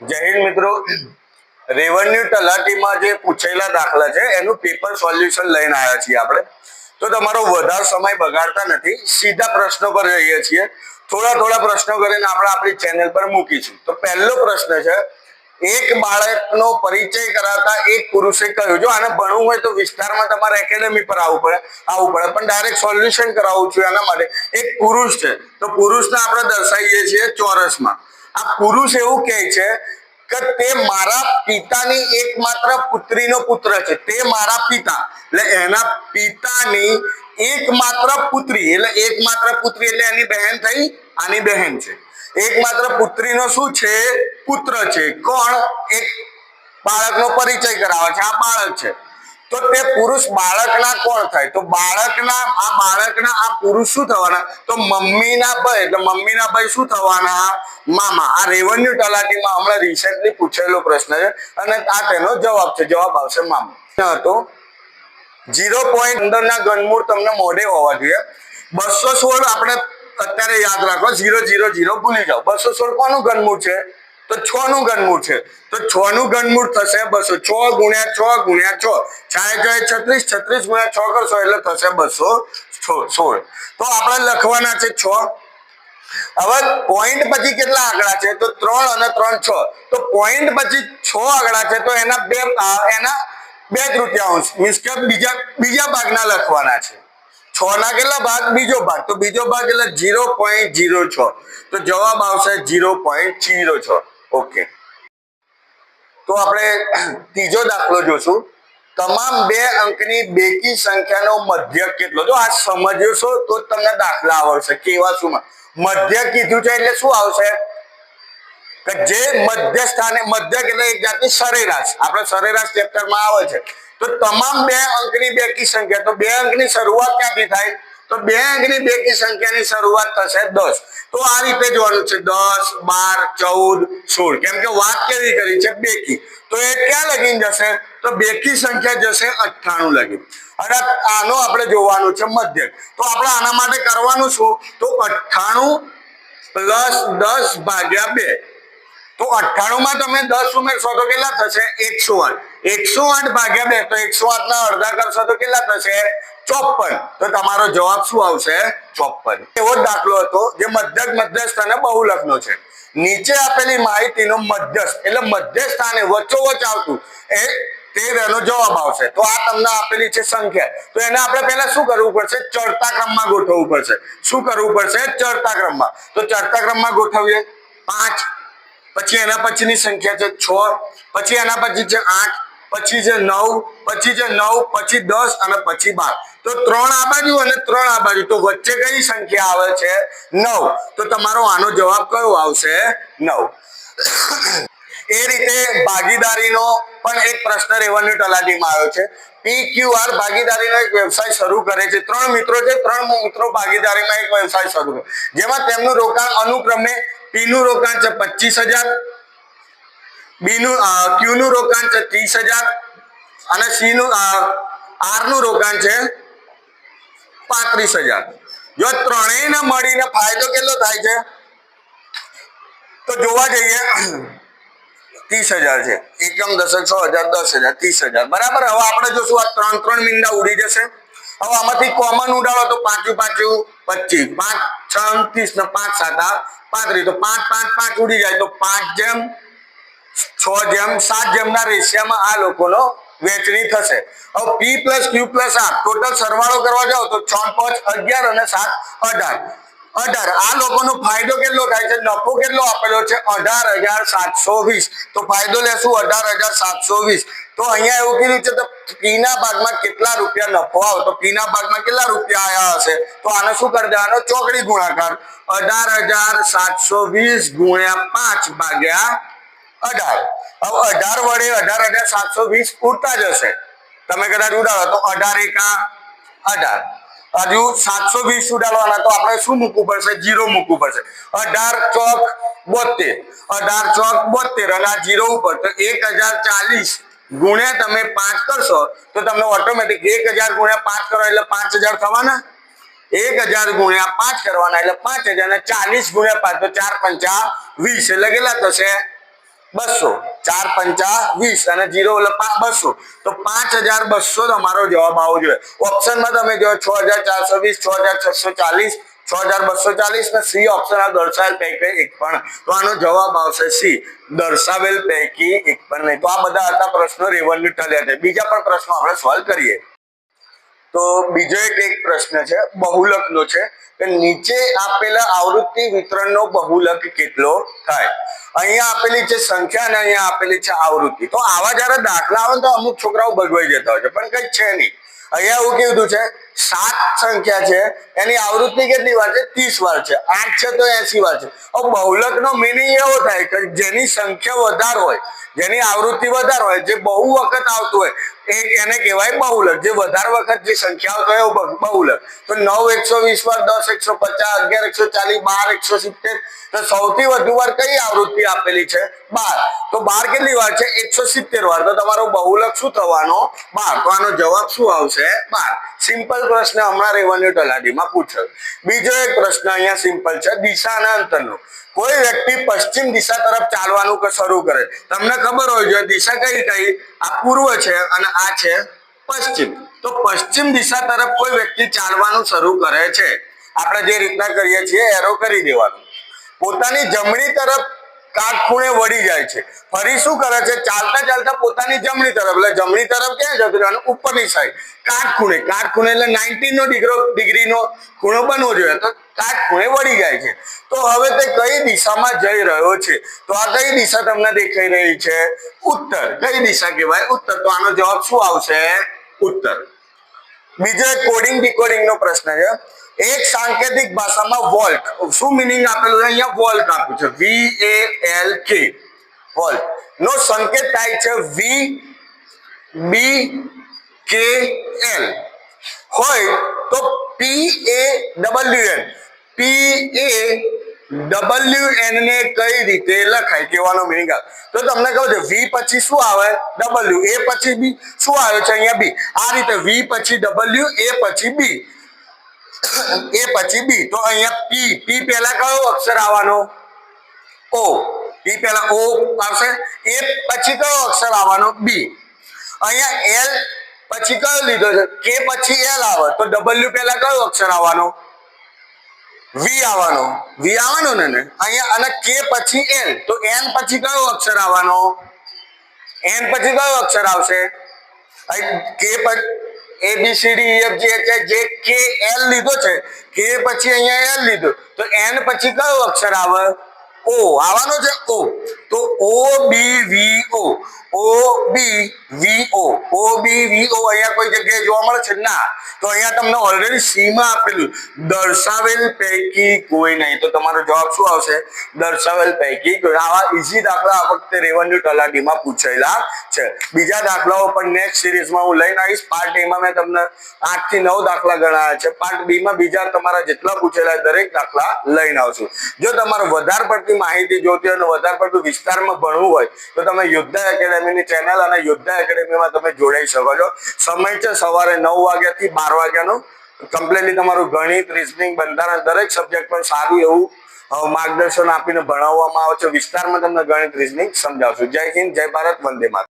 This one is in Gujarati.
જય હિન્દ મિત્રો, રેવન્યુ તલાટીમાં જે પૂછેલા દાખલા છે એનું પેપર સોલ્યુશન લઈને આવ્યા છીએ આપણે. તો તમારો વધારે સમય બગાડતા નથી, સીધા પ્રશ્નો પર જઈએ છીએ. થોડા પ્રશ્નો કરીને આપણે આપણી ચેનલ પર મૂકીશું. તો પહેલો પ્રશ્ન છે, એક બાળકનો પરિચય કરાવતા એક પુરુષે કહ્યું. જો આને ભણવું હોય તો વિસ્તારમાં તમારે એકેડેમી પર આવવું પડે પણ ડાયરેક્ટ સોલ્યુશન કરાવું છું એના માટે. એક પુરુષ છે તો પુરુષને આપણે દર્શાવીએ છીએ ચોરસમાં. આ પુરુષ એવું કહે છે કે તે મારા પિતાની એકમાત્ર પુત્રીનો પુત્ર છે. તે મારા પિતા એટલે એના પિતાની એકમાત્ર પુત્રી, એટલે એકમાત્ર પુત્રી એટલે એની બહેન થઈ, આની બહેન છે. એકમાત્ર પુત્રીનો શું છે? પુત્ર છે. કોણ? એક બાળકનો પરિચય કરાવે છે. આ બાળક છે તો તે પુરુષ બાળકના કોણ થાય? તો બાળકના આ પુરુષ શું થવાના? તો મમ્મીના ભાઈ. એટલે મમ્મીના ભાઈ શું થવાના? મામા. આ રેવન્યુ તલાટીમાં હમણાં રિસેન્ટલી પૂછેલો પ્રશ્ન છે અને આ તેનો જવાબ છે. જવાબ આવશે મામા. હતો 0.15 ના ઘનમૂળ તમને મોઢે હોવા જોઈએ. 216 આપણે અત્યારે યાદ રાખો, 000 ભૂલી જાઓ. 216 કોનું ઘનમૂળ છે? તો 6 નું ઘનમૂળ છે. તો 6 નું ઘનમૂળ થશે 200. 6 ગુણ્યા 6 ગુણ્યા 6, 36 36 ગુણ્યા 6 કરશો એટલે થશે 216. તો આપણે લખવાના છે 6. હવે પોઈન્ટ પછી કેટલા આંકડા છે? તો 3 અને 3 6. તો પોઈન્ટ પછી 6 આંકડા છે તો એના બે તૃતીયાંશ મીન્સ કે બીજા ભાગના લખવાના છે. 6 ના કેટલા ભાગ? બીજો ભાગ. તો બીજો ભાગ એટલે 0.06. તો જવાબ આવશે 0.06. ઓકે. તો આપણે ત્રીજો દાખલો જોશું. તમામ 2 અંકની બેકી સંખ્યાનો મધ્યક કેટલો? જો આ સમજશો તો તમને દાખલા આવડશે. કેવા શું મધ્યક કીધું છે એટલે શું આવશે? કે જે મધ્ય સ્થાને, મધ્યક એટલે એક જાતની સરેરાશ. આપણે સરેરાશ ચેપ્ટરમાં આવે છે. તો તમામ 2 અંકની બેકી સંખ્યા, તો 2 અંકની શરૂઆત ક્યાંથી થાય? તો 2 અંકની બેકી સંખ્યાની શરૂઆત થશે 10. તો આ રીતે જોવાનું છે 10, 12, 14, 16. કેમ કે વાત કેવી કરી છે? બેકી. તો એ ક્યાં લગીને જશે? તો બેકી સંખ્યા જશે 98 લગી. અને આનો આપણે જોવાનું છે મધ્યક. તો આપણે આના માટે કરવાનું શું? તો 98 પ્લસ 10 ભાગ્યા 2. તો 98 માં તમે 10 ઉમેરશો તો કેટલા થશે? 108. 108 ભાગ્યા 2. તો 108 ના અડધા કરશો તો કેટલા થશે? 54. તો તમારો જવાબ શું આવશે? 54. એવો દાખલો હતો જે મધ્યસ્થ અને બહુલકનો છે. નીચે આપેલી માહિતીનો મધ્યસ્થ એટલે મધ્ય સ્થાને વચ્ચોવચ આવતું તેનો જવાબ આવશે. તો આ તમને આપેલી છે સંખ્યા. તો એને આપણે પહેલા શું કરવું પડશે? ચડતા ક્રમમાં ગોઠવવું પડશે. શું કરવું પડશે? ચડતા ક્રમમાં. તો ચડતા ક્રમમાં ગોઠવીએ. 5, પછી એના પછીની સંખ્યા છે 6, પછી એના પછી છે 8, પછી છે 9, પછી છે 9, પછી 10 અને પછી 12. તો 3 આ બાજુ અને 3 આ બાજુ. તો વચ્ચે કઈ સંખ્યા આવે છે? 9. તો તમારો આનો જવાબ કયો આવશે? 9. એ રીતે ભાગીદારીનો પણ એક પ્રશ્ન રેવન્યુ તલાટીમાં આવ્યો છે. PQR ભાગીદારીનો એક વ્યવસાય શરૂ કરે છે. 3 મિત્રો છે. 3 મિત્રો ભાગીદારીમાં એક વ્યવસાય શરૂ કરે, જેમાં તેમનું રોકાણ અનુક્રમે P નું રોકાણ છે 25,000, Q નું રોકાણ છે 30,000 અને R નું રોકાણ છે 35,000. જો ત્રણેયને મળીને ફાયદો કેટલો થાય છે? તો જોવા જઈએ 30,000 છે. એકમ દશક 6,000 10,000 30,000 બરાબર. હવે આપણે જોશું આ 3 મીંડા ઉડી જશે. હવે આમાંથી કોમન ઉડાડો તો 5 5 25, 5 6 30 ને 5 7 35. તો 5 5 5 ઉડી જાય તો 5:6:7 ના રેશિયામાં આ લોકોનો વેચણી થશે. હવે P plus Q plus R total સરવાળો કરવા જાઓ તો 6 5 11 અને 7 18. આ લોકોનો ફાયદો કેટલો થાય છે? નફો કેટલો આપેલો છે? 18,720. તો ફાયદો લેશું 18,720. તો અહીંયા એવું કીધું છે તો P ના ભાગમાં કેટલા રૂપિયા નફો આવે? તો P ના ભાગમાં કેટલા રૂપિયા આયા હશે? તો આને શું કરી દેવાનો? ચોકડી ગુણાકાર. 18,720 ગુણ્યા 5 ભાગ્યા 18. હવે 18 વડે 18,720 ઉડતા જશે. તમે કદાચ ઉડાડો તો 18 એકા 18. હજુ 720 ઉડાડવાના તો આપણે શું મૂકવું પડશે? 0 મૂકવું પડશે. 18 ચોક 72, 18 ચોક 72 અને આ 0 ઉપર. તો 1040 ગુણ્યા તમે 5 કરશો તો તમને ઓટોમેટિક 1000 ગુણ્યા 5 કરો એટલે 5000 થવાના. 1000 ગુણ્યા 5 કરવાના એટલે 5000 અને 40 ગુણ્યા 5 તો 4 5 20 એટલે કેટલા થશે? 200, 4 પંચા 20 અને 0 એટલે 200, તો 5200 તમારો જવાબ આવવો જોઈએ. ઓપ્શનમાં તમે જો 6420, 6640, 6240 ને સી ઓપ્શન આ દર્શાવેલ પૈકી એક પણ, તો આનો જવાબ આવશે સી, દર્શાવેલ પૈકી એક પણ નહીં. તો આ બધા હતા પ્રશ્નો રેવન્યુ ટલ્યા. બીજા પણ પ્રશ્નો આપણે સોલ્વ કરીએ. તો બીજો એક પ્રશ્ન છે બહુલકનો છે કે નીચે આપેલા આવૃત્તિ વિતરણનો બહુલક કેટલો થાય. અહીંયા આપેલી છે સંખ્યા અને અહીંયા આપેલી છે આવૃત્તિ. તો આવા જયારે દાખલા આવે તો અમુક છોકરાઓ ભગવાઈ જતા હોય છે, પણ કઈ છે નહીં. અહીંયા એવું કીધું છે 7 સંખ્યા છે, એની આવૃત્તિ કેટલી વાર છે? 30 વાર છે. 8 છે તો 80 વાર છે. હવે બહુલકનો મિનિંગ એવો થાય કે જેની સંખ્યા વધારે હોય, જેની આવૃત્તિ વધારે હોય, જે બહુ વખત આવતું હોય એને કહેવાય બહુલક. જે વધારે વખત જે સંખ્યા આવતો હોય એ બહુલક. તો 9 120 વાર, 10 150, 11 140, 12 170. તો સૌથી વધુ વાર કઈ આવૃત્તિ આપેલી છે? 12. તો 12 કેટલી વાર છે? 170 વાર. તો તમારો બહુલક શું થવાનો? 12. તો આનો જવાબ શું આવશે? 12. સિમ્પલ પ્રશ્ન હમણાં રેવન્યુ તલાટીમાં પૂછ્યો. બીજો એક પ્રશ્ન અહીંયા સિમ્પલ છે દિશા અને અંતરનો. કોઈ વ્યક્તિ પશ્ચિમ દિશા તરફ ચાલવાનું શરૂ કરે. તમને ખબર હોય છે દિશા કઈ? આ પૂર્વ છે અને આ છે પશ્ચિમ. તો પશ્ચિમ દિશા તરફ કોઈ વ્યક્તિ ચાલવાનું શરૂ કરે છે. આપણે જે રીતના કરીએ છીએ એરો કરી દેવાનું. પોતાની જમણી તરફ કાટખૂણે વળી જાય છે. ફરી શું કરે છે? ચાલતા ચાલતા પોતાની જમણી તરફ, એટલે જમણી તરફ ક્યાં જતું રહેવાનું? ઉપરની સાઈડ, કાટખૂણે. કાટખૂણે એટલે 90 ડિગ્રીનો ખૂણો બનવો જોઈએ. તો કાટખૂણે વળી જાય છે. તો હવે તે કઈ દિશામાં જઈ રહ્યો છે? તો આ કઈ દિશા તમને દેખાઈ રહી છે? ઉત્તર. કઈ દિશા કહેવાય? ઉત્તર. તો આનો જવાબ શું આવશે? ઉત્તર. બીજો એક કોડિંગ ડીકોડિંગ નો પ્રશ્ન છે. એક સાંકેતિક ભાષામાં વોલ્ટ શું મિનિંગ આપેલું છે? અહીંયા વોલ્ટ આપ્યું છે, VALK, વોલ્ટ નો સંકેત થાય છે VBKL હોય તો PAWN ને કઈ રીતે લખાય? કહેવાનો મિનિંગ આવે. તો તમને કહું છે V પછી શું આવે? W. A પછી B શું આવે છે? અહીંયા B. આ રીતે V પછી W, A પછી B, A પછી B. તો અહીંયા P પહેલા કયો અક્ષર આવવાનો? O. P પહેલા O આવશે. A પછી કયો અક્ષર આવવાનો? B. અહીંયા L પછી કયો લીધો છે? K પછી L આવે તો W પહેલા કયો અક્ષર આવવાનો? V આવવાનો. V આવવાનો ને અહીંયા. અને K પછી L તો N પછી કયો અક્ષર આવવાનો? N પછી કયો અક્ષર આવશે? K પછી ABCDEFGH K L લીધો છે, K પછી અહીંયા L લીધો તો N પછી કયો અક્ષર આવે? O આવવાનો છે. O. તો OBVO, અહીંયા કોઈ જગ્યાએ જોવા મળે છે? ના. તો અહીંયા તમને ઓલરેડી સી માં આપેલું દર્શાવેલ પૈકી કોઈ નહીં. તો તમારો જવાબ શું આવશે? દર્શાવેલ પૈકી કોઈ. આવા ઈઝી દાખલા આ વખતે રેવન્યુ તલાટીમાં પૂછાયેલા છે. બીજા દાખલાઓ પણ નેક્સ્ટ સિરીઝમાં હું લઈને આવીશ. પાર્ટ A માં મેં તમને 8 થી 9 દાખલા ગણાયા છે. પાર્ટ B માં બીજા તમારા જેટલા પૂછેલા દરેક દાખલા લઈને આવશું. જો તમારે વધારે પડતી માહિતી જોતી હોય અને વધારે પડતું વિસ્તારમાં ભણવું હોય તો તમે યોદ્ધા એકેડેમીની ચેનલ અને યોદ્ધા એકેડેમીમાં તમે જોડાઈ શકો છો. સમય છે સવારે 9 વાગ્યાથી 12 વાગ્યાનો. કમ્પ્લીટલી તમારું ગણિત, રીઝનિંગ, બંધારણ દરેક સબ્જેક્ટ પર સારું એવું માર્ગદર્શન આપીને ભણાવવામાં આવે છે. વિસ્તારમાં તમને ગણિત, રીઝનિંગ સમજાવશું. જય હિન્દ, જય ભારત, વંદે માતરમ.